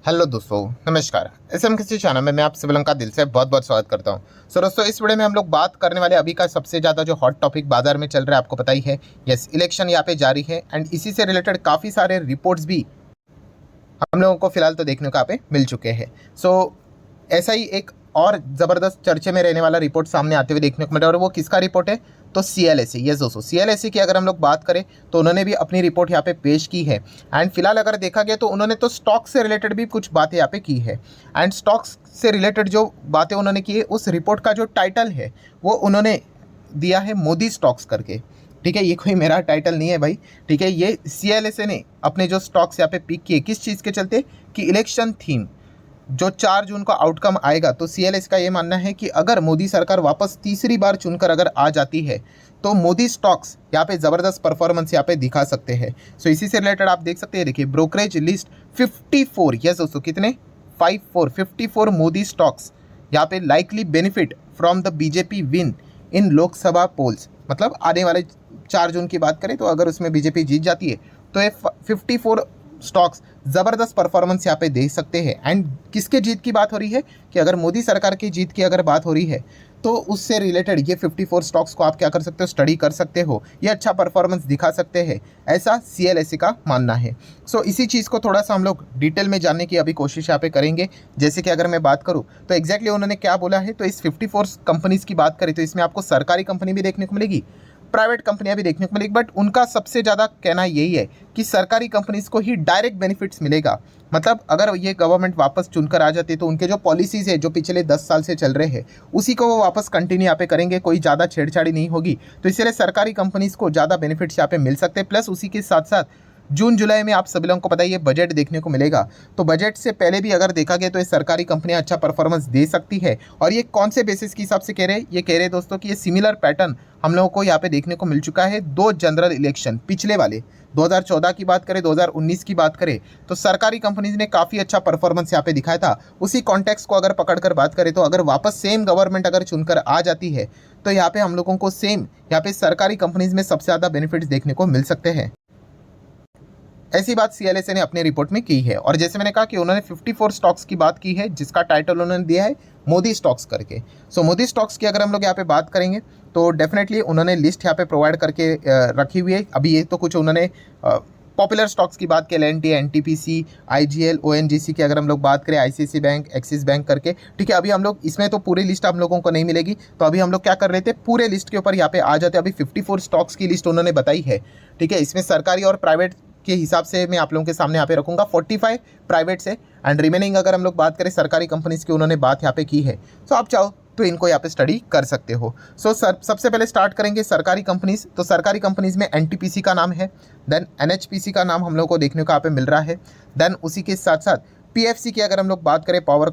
Hello दोस्तों, नमस्कार। SM किसी चैनल में मैं आप सभी लोगों का दिल से बहुत बहुत स्वागत करता हूं। दोस्तों, इस वीडियो में हम लोग बात करने वाले अभी का सबसे ज़्यादा जो हॉट टॉपिक बाजार में चल रहा है, आपको पता ही है। यस, इलेक्शन यहाँ पे जारी है एंड इसी से रिलेटेड काफ़ी सारे रिपोर्ट्स भी हम लोगों को फिलहाल तो देखने को यहाँ पे मिल चुके हैं। ऐसा ही एक और ज़बरदस्त चर्चे में रहने वाला रिपोर्ट सामने आते हुए देखने को मिला, और वो किसका रिपोर्ट है? तो सीएलएसए। यस दोस्तों, सीएलएसए की अगर हम लोग बात करें तो उन्होंने भी अपनी रिपोर्ट यहाँ पे पेश की है। एंड फिलहाल अगर देखा गया तो उन्होंने तो स्टॉक से रिलेटेड भी कुछ बातें यहाँ पे की है। एंड स्टॉक्स से रिलेटेड जो बातें उन्होंने की है, उस रिपोर्ट का जो टाइटल है वो उन्होंने दिया है मोदी स्टॉक्स करके। ठीक है, ये कोई मेरा टाइटल नहीं है भाई। ठीक है, ये सीएलएसए ने अपने जो स्टॉक्स यहाँ पे पिक किए किस चीज़ के चलते कि इलेक्शन थीम जो 4 जून को आउटकम आएगा, तो सीएलएस का ये मानना है कि अगर मोदी सरकार वापस तीसरी बार चुनकर अगर आ जाती है तो मोदी स्टॉक्स यहाँ पे ज़बरदस्त परफॉर्मेंस यहाँ पे दिखा सकते हैं। इसी से रिलेटेड आप देख सकते हैं, देखिए ब्रोकरेज लिस्ट 54, यस दोस्तों, कितने 54 मोदी स्टॉक्स यहाँ पे likely benefit from the BJP win in Lok Sabha polls. मतलब आने वाले 4 जून की बात करें तो अगर उसमें बीजेपी जीत जाती है तो ये 54 स्टॉक्स ज़बरदस्त परफॉर्मेंस यहाँ पे दे सकते हैं। एंड किसके जीत की बात हो रही है कि अगर मोदी सरकार की जीत की अगर बात हो रही है तो उससे रिलेटेड ये 54 स्टॉक्स को आप क्या कर सकते हो, स्टडी कर सकते हो, ये अच्छा परफॉर्मेंस दिखा सकते हैं, ऐसा सीएलएसए का मानना है। इसी चीज़ को थोड़ा सा हम लोग डिटेल में जानने की अभी कोशिश यहाँ पे करेंगे। जैसे कि अगर मैं बात करूँ तो एग्जैक्टली उन्होंने क्या बोला है, तो इस 54 कंपनीज़ की बात करें तो इसमें आपको सरकारी कंपनी भी देखने को मिलेगी, प्राइवेट कंपनियां भी देखने को मिलेगी, बट उनका सबसे ज़्यादा कहना यही है कि सरकारी कंपनीज को ही डायरेक्ट बेनिफिट्स मिलेगा। मतलब अगर ये गवर्नमेंट वापस चुनकर आ जाती है तो उनके जो पॉलिसीज़ है जो पिछले 10 साल से चल रहे हैं उसी को वो वापस कंटिन्यू यहाँ पे करेंगे, कोई ज़्यादा छेड़छाड़ी नहीं होगी। तो इसलिए सरकारी कंपनीज को ज़्यादा बेनिफिट्स यहाँ पे मिल सकते हैं। प्लस उसी के साथ साथ जून जुलाई में आप सभी लोगों को पता ही है बजट देखने को मिलेगा, तो बजट से पहले भी अगर देखा गया तो ये सरकारी कंपनियां अच्छा परफॉर्मेंस दे सकती है। और ये कौन से बेसिस के हिसाब से कह रहे हैं? ये कह रहे हैं दोस्तों कि ये सिमिलर पैटर्न हम लोगों को यहाँ पे देखने को मिल चुका है। 2 जनरल इलेक्शन पिछले वाले 2014 की बात करें, 2019 की बात करें, तो सरकारी कंपनीज ने काफ़ी अच्छा परफॉर्मेंस यहाँ पे दिखाया था। उसी कॉन्टेक्स्ट को अगर पकड़कर बात करें तो अगर वापस सेम गवर्नमेंट अगर चुनकर आ जाती है तो यहाँ पे हम लोगों को सेम यहाँ पे सरकारी कंपनीज में सबसे ज़्यादा बेनिफिट्स देखने को मिल सकते हैं। ऐसी बात सीएलएसए ने अपनी रिपोर्ट में की है। और जैसे मैंने कहा कि उन्होंने 54 स्टॉक्स की बात की है जिसका टाइटल उन्होंने दिया है मोदी स्टॉक्स करके। मोदी स्टॉक्स की अगर हम लोग यहाँ पे बात करेंगे तो डेफिनेटली उन्होंने लिस्ट यहाँ पे प्रोवाइड करके रखी हुई है। अभी ये तो कुछ उन्होंने पॉपुलर स्टॉक्स की बात की, एल&टी, एनटीपीसी, आईजीएल, ओएनजीसी की अगर हम लोग बात करें, आईसीआईसीआई बैंक, एक्सिस बैंक करके। ठीक है, अभी हम लोग इसमें तो पूरी लिस्ट हम लोगों को नहीं मिलेगी, तो अभी हम लोग क्या कर रहे थे, पूरे लिस्ट के ऊपर यहाँ पे आ जाते हैं। अभी 54 स्टॉक्स की लिस्ट उन्होंने बताई है। ठीक है, इसमें सरकारी और प्राइवेट के हिसाब से मैं आप लोगों के सामने यहाँ पे रखूंगा, 45 प्राइवेट से एंड रिमेनिंग अगर हम लोग बात करें सरकारी कंपनीज की उन्होंने बात यहाँ पे की है। आप चाहो तो इनको यहाँ पे स्टडी कर सकते हो। सबसे पहले स्टार्ट करेंगे सरकारी कंपनीज। तो सरकारी कंपनीज में एनटीपीसी का नाम है, देन एनएचपीसी का नाम हम लोग को देखने को यहाँ पे मिल रहा है, देन उसी के साथ साथ पीएफसी की अगर हम लोग बात करें, power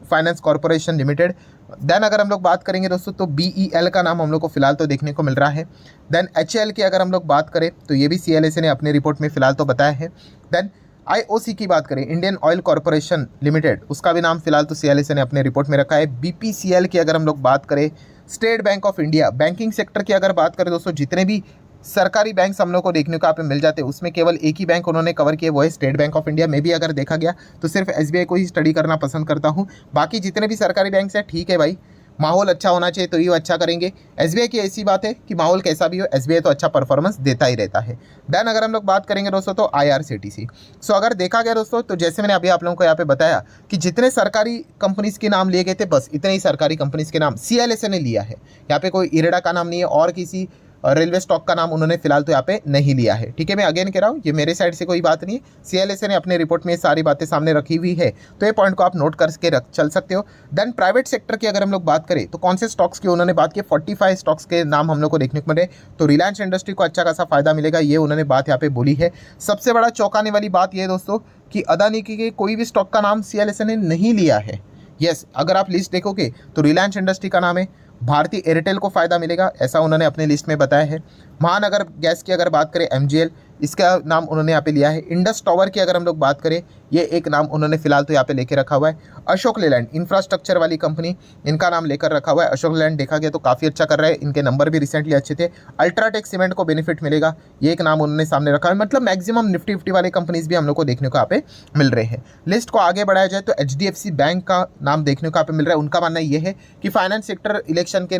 finance corporation limited, then अगर हम लोग बात करेंगे दोस्तों तो बीईएल का नाम हम लोग को फिलहाल तो देखने को मिल रहा है, देन एचएएल की अगर हम लोग बात करें तो ये भी सीएलएसए ने अपनी रिपोर्ट में फिलहाल तो बताया है, देन आईओसी की बात करें, इंडियन ऑयल कॉर्पोरेशन लिमिटेड, उसका भी नाम फिलहाल तो सीएलएसए ने अपने रिपोर्ट में रखा है, बीपीसीएल की अगर हम लोग बात करें, state bank of India, banking sector की अगर बात करें दोस्तों, जितने भी सरकारी बैंक हम लोग को देखने को यहाँ पे मिल जाते हैं उसमें केवल एक ही बैंक उन्होंने कवर किया, वो है स्टेट बैंक ऑफ इंडिया। में भी अगर देखा गया तो सिर्फ एसबीआई को ही स्टडी करना पसंद करता हूँ, बाकी जितने भी सरकारी बैंक हैं ठीक है भाई, माहौल अच्छा होना चाहिए तो ये अच्छा करेंगे। एसबीआई की ऐसी बात है कि माहौल कैसा भी हो एसबीआई तो अच्छा परफॉर्मेंस देता ही रहता है। देन अगर हम लोग बात करेंगे दोस्तों तो आईआरसीटीसी। अगर देखा गया दोस्तों तो जैसे मैंने अभी आप लोगों को यहाँ पे बताया कि जितने सरकारी कंपनीज के नाम लिए गए थे बस इतने ही सरकारी कंपनीज के नाम सीएलएसए ने लिया है। यहाँ पे कोई इरेडा का नाम नहीं है और किसी रेलवे स्टॉक का नाम उन्होंने फिलहाल तो यहाँ पे नहीं लिया है। ठीक है, मैं अगेन कह रहा हूँ ये मेरे साइड से कोई बात नहीं है, सीएलएसए ने अपने रिपोर्ट में सारी बातें सामने रखी हुई है, तो ये पॉइंट को आप नोट करके चल सकते हो। देन प्राइवेट सेक्टर की अगर हम लोग बात करें तो कौन से स्टॉक्स की उन्होंने बात की, 45 स्टॉक्स के नाम हम लोग को देखने को मिले, तो रिलायंस इंडस्ट्री को अच्छा खासा फायदा मिलेगा, ये उन्होंने बात यहाँ पे बोली है। सबसे बड़ा चौंकाने वाली बात यह दोस्तों कि अदानी की कोई भी स्टॉक का नाम सीएलएसए ने नहीं लिया है। यस, अगर आप लिस्ट देखोगे तो रिलायंस इंडस्ट्री का नाम है, भारतीय एयरटेल को फायदा मिलेगा ऐसा उन्होंने अपनी लिस्ट में बताया है। महानगर गैस की अगर बात करें, एमजीएल, इसका नाम उन्होंने यहाँ पे लिया है। इंडस टावर की अगर हम लोग बात करें, ये एक नाम उन्होंने फिलहाल तो यहाँ पे लेके रखा हुआ है। अशोक लेलैंड इंफ्रास्ट्रक्चर वाली कंपनी, इनका नाम लेकर रखा हुआ है। अशोक लेलैंड देखा गया तो काफ़ी अच्छा कर रहा है, इनके नंबर भी रिसेंटली अच्छे थे। अल्ट्राटेक सीमेंट को बेनिफिट मिलेगा, ये एक नाम उन्होंने सामने रखा है। मतलब मैक्सिमम निफ्टी 50 वाले कंपनीज भी हम लोग को देखने को यहाँ पे मिल रहे हैं। लिस्ट को आगे बढ़ाया जाए तो HDFC बैंक का नाम देखने को यहाँ पे मिल रहा है। उनका मानना ये है कि फाइनेंस सेक्टर इलेक्शन के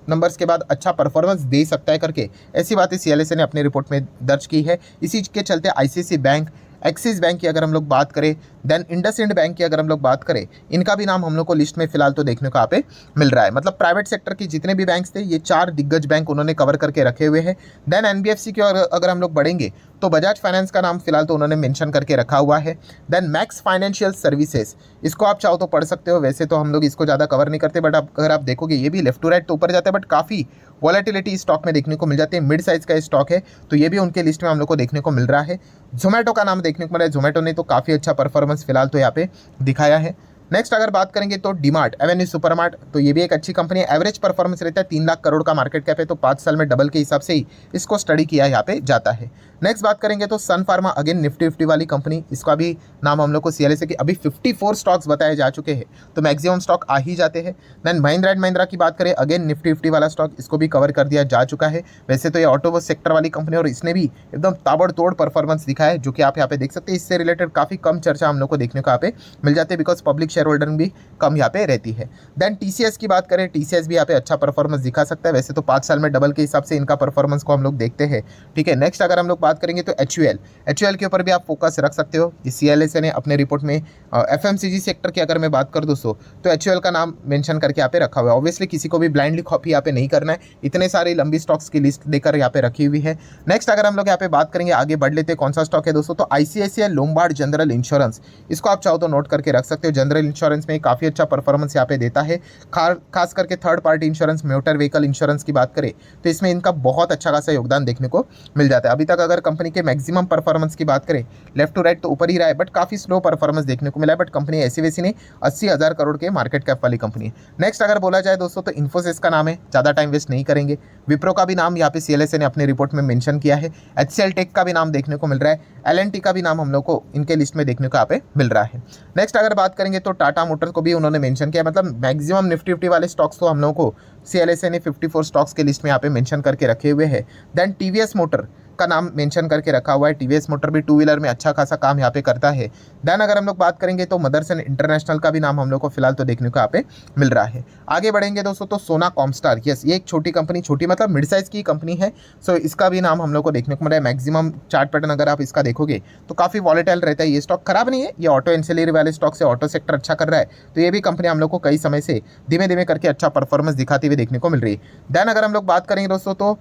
नंबर्स के बाद अच्छा परफॉर्मेंस दे सकता है करके ऐसी बातें CLSA ने अपनी रिपोर्ट में दर्ज की है। इसी के चलते ICICI बैंक, एक्सिस बैंक की अगर हम लोग बात करें, देन इंडसइंड बैंक की अगर हम लोग बात करें, इनका भी नाम हम लोग को लिस्ट में फिलहाल तो देखने को यहाँ पे मिल रहा है। मतलब प्राइवेट सेक्टर की जितने भी बैंक्स थे, ये 4 दिग्गज बैंक उन्होंने कवर करके रखे हुए हैं। देन NBFC की अगर हम लोग बढ़ेंगे तो बजाज फाइनेंस का नाम फिलहाल तो उन्होंने मेंशन करके रखा हुआ है। देन मैक्स फाइनेंशियल सर्विसेज, इसको आप चाहो तो पढ़ सकते हो, वैसे तो हम लोग इसको ज़्यादा कवर नहीं करते, बट अगर आप देखोगे ये भी लेफ्ट टू राइट तो ऊपर जाता है, बट काफ़ी वॉलेटिलिटी स्टॉक में देखने को मिल जाती है। मिड साइज का स्टॉक है तो ये भी उनके लिस्ट में हम लोग को देखने को मिल रहा है। जोमेटो का नाम देखने को मिला है, जोमेटो ने तो काफ़ी अच्छा परफॉर्मेंस फिलहाल तो यहाँ पे दिखाया है। नेक्स्ट अगर बात करेंगे तो डीमार्ट, एवेन्यू सुपरमार्ट, तो ये भी एक अच्छी कंपनी है। एवरेज परफॉर्मेंस रहता है 3 लाख करोड़ का मार्केट कैप है, तो 5 साल में डबल के हिसाब से ही इसको स्टडी किया यहाँ पे जाता है। नेक्स्ट बात करेंगे तो सन फार्मा, अगेन निफ्टी 50 वाली कंपनी, इसका भी नाम हम लोग को CLSA की अभी 54 स्टॉक्स बताए जा चुके हैं, तो मैक्सिमम स्टॉक आ ही जाते हैं। देन महिंद्रा एंड महिंद्रा की बात करें, अगेन निफ्टी 50 वाला स्टॉक, इसको भी कवर कर दिया जा चुका है। वैसे तो ये ऑटो सेक्टर वाली कंपनी और इसने भी एकदम ताबड़तोड़ परफॉर्मेंस दिखा है, जो कि आप यहाँ पे देख सकते हैं। इससे रिलेटेड काफ़ी कम चर्चा हम लोग को देखने को यहाँ पे मिल जाती है, बिकॉज पब्लिक शेयर होल्डर भी कम यहाँ पे रहती है। देन TCS की बात करें, TCS भी यहाँ पे अच्छा परफॉर्मेंस दिखा सकता है, वैसे तो 5 साल में डबल के हिसाब से इनका परफॉर्मेंस को हम लोग देखते हैं। ठीक है, नेक्स्ट अगर हम लोग बात करेंगे तो HUL के ऊपर भी आप फोकस रख सकते हो। इस CLSA ने अपने रिपोर्ट में FMCG सेक्टर की अगर मैं बात कर दोस्तों, तो HUL का नाम मेंशन करके यहाँ पे रखा हुआ है। ऑब्वियसली किसी को भी ब्लाइंडली कॉपी यहाँ पे नहीं करना है, इतने सारी लंबी स्टॉक्स की लिस्ट देकर यहाँ पे रखी हुई है। नेक्स्ट अगर हम लोग यहाँ पे बात करेंगे, आगे बढ़ लेते हैं, कौन सा स्टॉक है दोस्तों, तो ICICI लोम्बार्ड जनरल इंश्योरेंस, इसको आप चाहो तो नोट करके रख सकते हो। जनरल इंश्योरेंस में काफ़ी अच्छा परफॉर्मेंस यहाँ पे देता है, खास करके third party insurance, motor vehicle insurance की बात करें तो इसमें इनका बहुत अच्छा खासा योगदान देखने को मिल जाता है। अभी तक अगर कंपनी के मैक्सिमम परफॉर्मेंस की बात करें, लेफ्ट टू राइट तो ऊपर ही रहा है, बट काफ़ी स्लो परफॉर्मेंस देखने को मिला है। बट कंपनी ऐसी वैसी नहीं, 80,000 करोड़ के मार्केट कैप वाली कंपनी है। नेक्स्ट अगर बोला जाए दोस्तों तो इन्फोसिस का नाम है, ज़्यादा टाइम वेस्ट नहीं करेंगे। विप्रो का भी नाम यहाँ पे CLSA ने अपनी रिपोर्ट में मेंशन किया है। HCL टेक का भी नाम देखने को मिल रहा है। L&T का भी नाम हम लोग को इनके लिस्ट में देखने को यहाँ पे मिल रहा है। नेक्स्ट अगर बात करेंगे तो टाटा मोटर्स को भी उन्होंने मेंशन किया। मतलब मैक्सिमम निफ्टी 50 वाले स्टॉक्स तो हम लोगों को CLSA ने 54 स्टॉक्स के लिस्ट में यहाँ पे मेंशन करके रखे हुए हैं। देन TVS मोटर का नाम मेंशन करके रखा हुआ है। TVS मोटर भी टू व्हीलर में अच्छा खासा काम यहाँ पे करता है। देन अगर हम लोग बात करेंगे तो मदरसन इंटरनेशनल का भी नाम हम लोग को फिलहाल तो देखने को यहाँ पे मिल रहा है। आगे बढ़ेंगे दोस्तों तो सोना कॉमस्टार, यस ये एक छोटी कंपनी, छोटी मतलब मिड साइज की कंपनी है, सो इसका भी नाम हम लोग को देखने को मिला है। मैक्सिमम चार्ट पैटर्न अगर आप इसका देखोगे तो काफ़ी वॉलेटाइल रहता है। ये स्टॉक खराब नहीं है, ये ऑटो एंसिलरी वाले स्टॉक से ऑटो सेक्टर अच्छा कर रहा है, तो ये भी कंपनी हम लोग को कई समय से धीमे धीमे करके अच्छा परफॉर्मेंस दिखाती हुई देखने को मिल रही है। देन अगर हम लोग बात करेंगे दोस्तों तो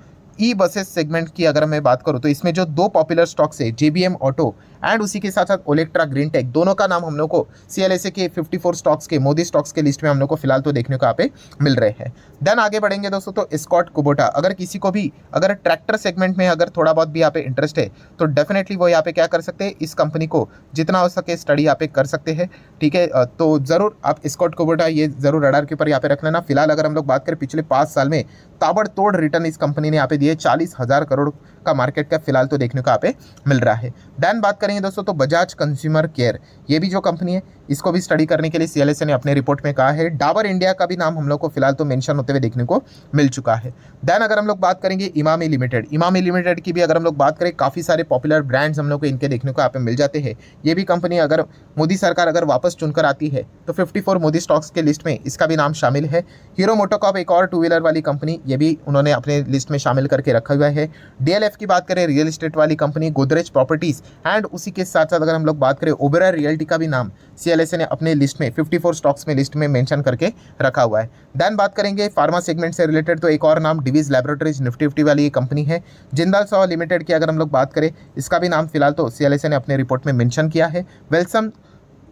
बसेस सेगमेंट की अगर मैं बात करूं तो इसमें जो 2 पॉपुलर स्टॉक्स है, JBM ऑटो एंड उसी के साथ साथ ओलेक्ट्रा ग्रीन टेक, दोनों का नाम हम लोग को CLSA के 54 स्टॉक्स के, मोदी स्टॉक्स के लिस्ट में हम लोग को फिलहाल तो देखने को यहाँ पे मिल रहे हैं। देन आगे बढ़ेंगे दोस्तों तो स्कॉट कुबोटा, अगर किसी को भी अगर ट्रैक्टर सेगमेंट में अगर थोड़ा बहुत भी यहाँ पे इंटरेस्ट है तो डेफिनेटली वो यहाँ पे क्या कर सकते हैं, इस कंपनी को जितना हो सके स्टडी यहाँ पे कर सकते हैं। ठीक है, तो ज़रूर आप स्कॉट कुबोटा ये ज़रूर रडार के ऊपर यहाँ पे रख लेना। फिलहाल अगर हम लोग बात करें पिछले 5 साल में ताबड़तोड़ रिटर्न इस कंपनी ने यहाँ पे दिए, 40,000 करोड़ का मार्केट कैप फिलहाल तो देखने को यहाँ पे मिल रहा है। देन बात करेंगे दोस्तों तो बजाज कंज्यूमर केयर, ये भी जो कंपनी है इसको भी स्टडी करने के लिए CLSA ने अपने रिपोर्ट में कहा है। डाबर इंडिया का भी नाम हम लोग को फिलहाल तो मेंशन होते हुए देखने को मिल चुका है। देन अगर हम लोग बात करेंगे इमामी लिमिटेड की भी अगर हम लोग बात करें, काफ़ी सारे पॉपुलर ब्रांड्स हम लोग को इनके देखने को यहाँ पे मिल जाते हैं। ये भी कंपनी अगर मोदी सरकार अगर वापस चुनकर आती है तो 54 मोदी स्टॉक्स के लिस्ट में इसका भी नाम शामिल है। हीरो मोटोकॉर्प एक और टू व्हीलर वाली कंपनी, ये भी उन्होंने अपने लिस्ट में शामिल करके रखा हुआ है। DLF की बात करें, रियल एस्टेट वाली कंपनी, गोदरेज प्रॉपर्टीज एंड उसी के साथ साथ अगर हम लोग बात करें ओबेरॉय रियल्टी का भी नाम CLSA ने अपने लिस्ट में 54 स्टॉक्स में लिस्ट में मेंशन करके रखा हुआ है। देन बात करेंगे फार्मा सेगमेंट से रिलेटेड तो एक और नाम डिवीज लैबोरेटरीज निफ्टी 50 वाली ये कंपनी है। जिंदाल साहू लिमिटेड की अगर हम लोग बात करें, इसका भी नाम फिलहाल तो CLSA ने अपने रिपोर्ट में मेंशन किया है।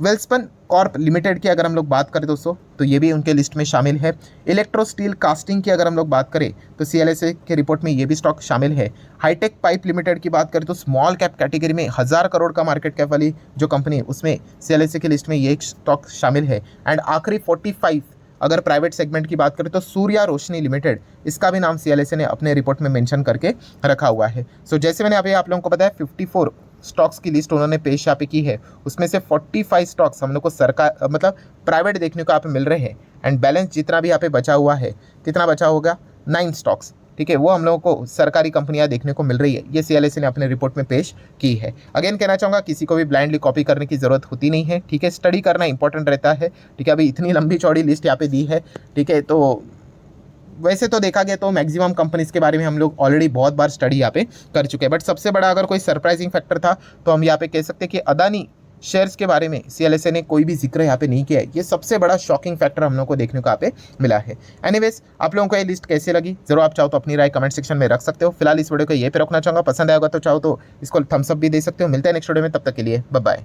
वेल्सपन कॉर्प लिमिटेड की अगर हम लोग बात करें दोस्तों तो ये भी उनके लिस्ट में शामिल है। इलेक्ट्रो स्टील कास्टिंग की अगर हम लोग बात करें तो CLSA के रिपोर्ट में ये भी स्टॉक शामिल है। हाईटेक पाइप लिमिटेड की बात करें तो स्मॉल कैप कैटेगरी में 1000 करोड़ का मार्केट कैप वाली जो कंपनी है उसमें CLSA की लिस्ट में ये एक स्टॉक शामिल है। एंड आखिरी 45 अगर प्राइवेट सेगमेंट की बात करें तो सूर्या रोशनी लिमिटेड, इसका भी नाम CLSA ने अपने रिपोर्ट में मेंशन करके रखा हुआ है। सो जैसे मैंने अभी आप लोगों को बताया 54 स्टॉक्स की लिस्ट उन्होंने पेश यहाँ पे की है, उसमें से 45 स्टॉक्स हम लोग को सरकार मतलब प्राइवेट देखने को यहाँ पे मिल रहे हैं। एंड बैलेंस जितना भी यहाँ पे बचा हुआ है, कितना बचा होगा, 9 स्टॉक्स, ठीक है, वो हम लोगों को सरकारी कंपनियां देखने को मिल रही है। ये CLSA ने अपने रिपोर्ट में पेश की है। अगेन कहना चाहूँगा, किसी को भी ब्लाइंडली कॉपी करने की जरूरत होती नहीं है, ठीक है, स्टडी करना इंपॉर्टेंट रहता है, ठीक है। अभी इतनी लंबी चौड़ी लिस्ट यहाँ पे दी है, ठीक है, तो वैसे तो देखा गया तो मैक्सिमम कंपनीज के बारे में हम लोग ऑलरेडी बहुत बार स्टडी यहाँ पे कर चुके हैं, बट सबसे बड़ा अगर कोई सरप्राइजिंग फैक्टर था तो हम यहाँ पे कह सकते हैं कि अदानी शेयर्स के बारे में CLSA ने कोई भी जिक्र यहाँ पे नहीं किया है। ये सबसे बड़ा शॉकिंग फैक्टर हम लोग को देखने को यहाँ पे मिला है। एनीवेज, आप लोगों को ये लिस्ट कैसे लगी, जरूर आप चाहो तो अपनी राय कमेंट सेक्शन में रख सकते हो। फिलहाल इस वीडियो को ये पे रखना चाहूँगा, पसंद आएगा तो चाहो तो इसको थम्स अप भी दे सकते हो। मिलते हैं नेक्स्ट वीडियो में, तब तक के लिए बाय बाय।